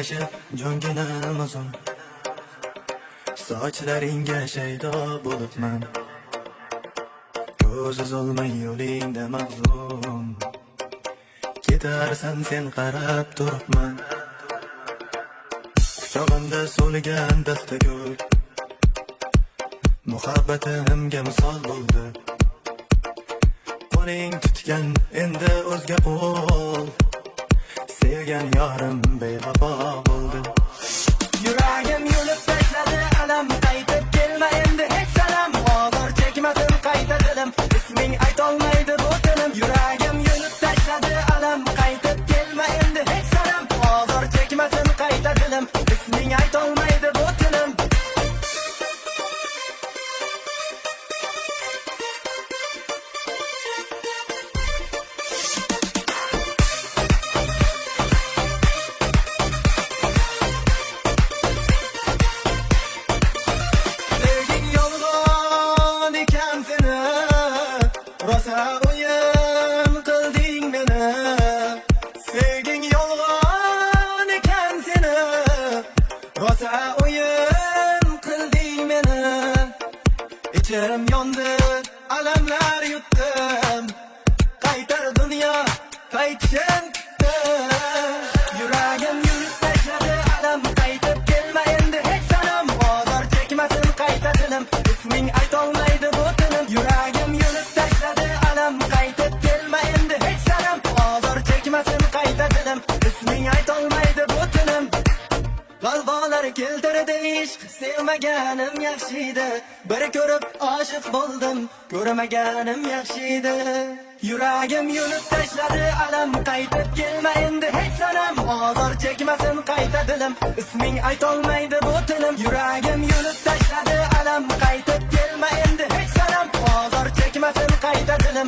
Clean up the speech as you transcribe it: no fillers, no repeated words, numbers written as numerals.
ergashib jo'nginam uzun, sochlaringga shaydo bo'libman, ko'ziz olmay yo'lingda mahzun, ketarsan sen qarab turibman. Quchog'imda so'ligan dastagul, muhabbatimga misol bo'ldi. Qo'ling tutgan endi o'zga qo'l, sevgan yorim bevafo bo'ldi. Yuragim yulib tashladi alam, qaytib kelma endi hech salam. Hozir chekmasin qayta dilim, isming aytolmaydi bu tilim. Yuragim yulib tashladi alam, qaytib kelma endi hech salam. Hozir chekmasin qayta dilim, isming aytolmaydi bu tilim. Rosa o'yin qilding meni, sevging yolg'on ekan seni. Rosa o'yin qilding meni, ichim yondi, alamlar yutdim, qaytar dunyo qaytishim kutdi. Yuragim yulib tashladi alam, qaytib kelma endi hech salam. Hozir chekmasin qayta dilim, isming aytolmaydi bu tilim. Yuragim yulib tashladi alam, qaytib kelma endi hech salam. Hozir chekmasin qayta dilim, isming aytolmaydi bu tilim. G'alvolar keltirdi ishq, sevmaganim yaxshi edi. Bir ko'rib oshiq bo'ldim, ko'rmaganim yaxshi edi. Yuragim yulib tashladi alam, qaytib kelma endi hech salam. Hozir chekmasin qayta dilim, isming aytolmaydi bu tilim. Yuragim yulib tashladi alam, qaytib kelma endi hech salam. Hozir chekmasin qayta dilim,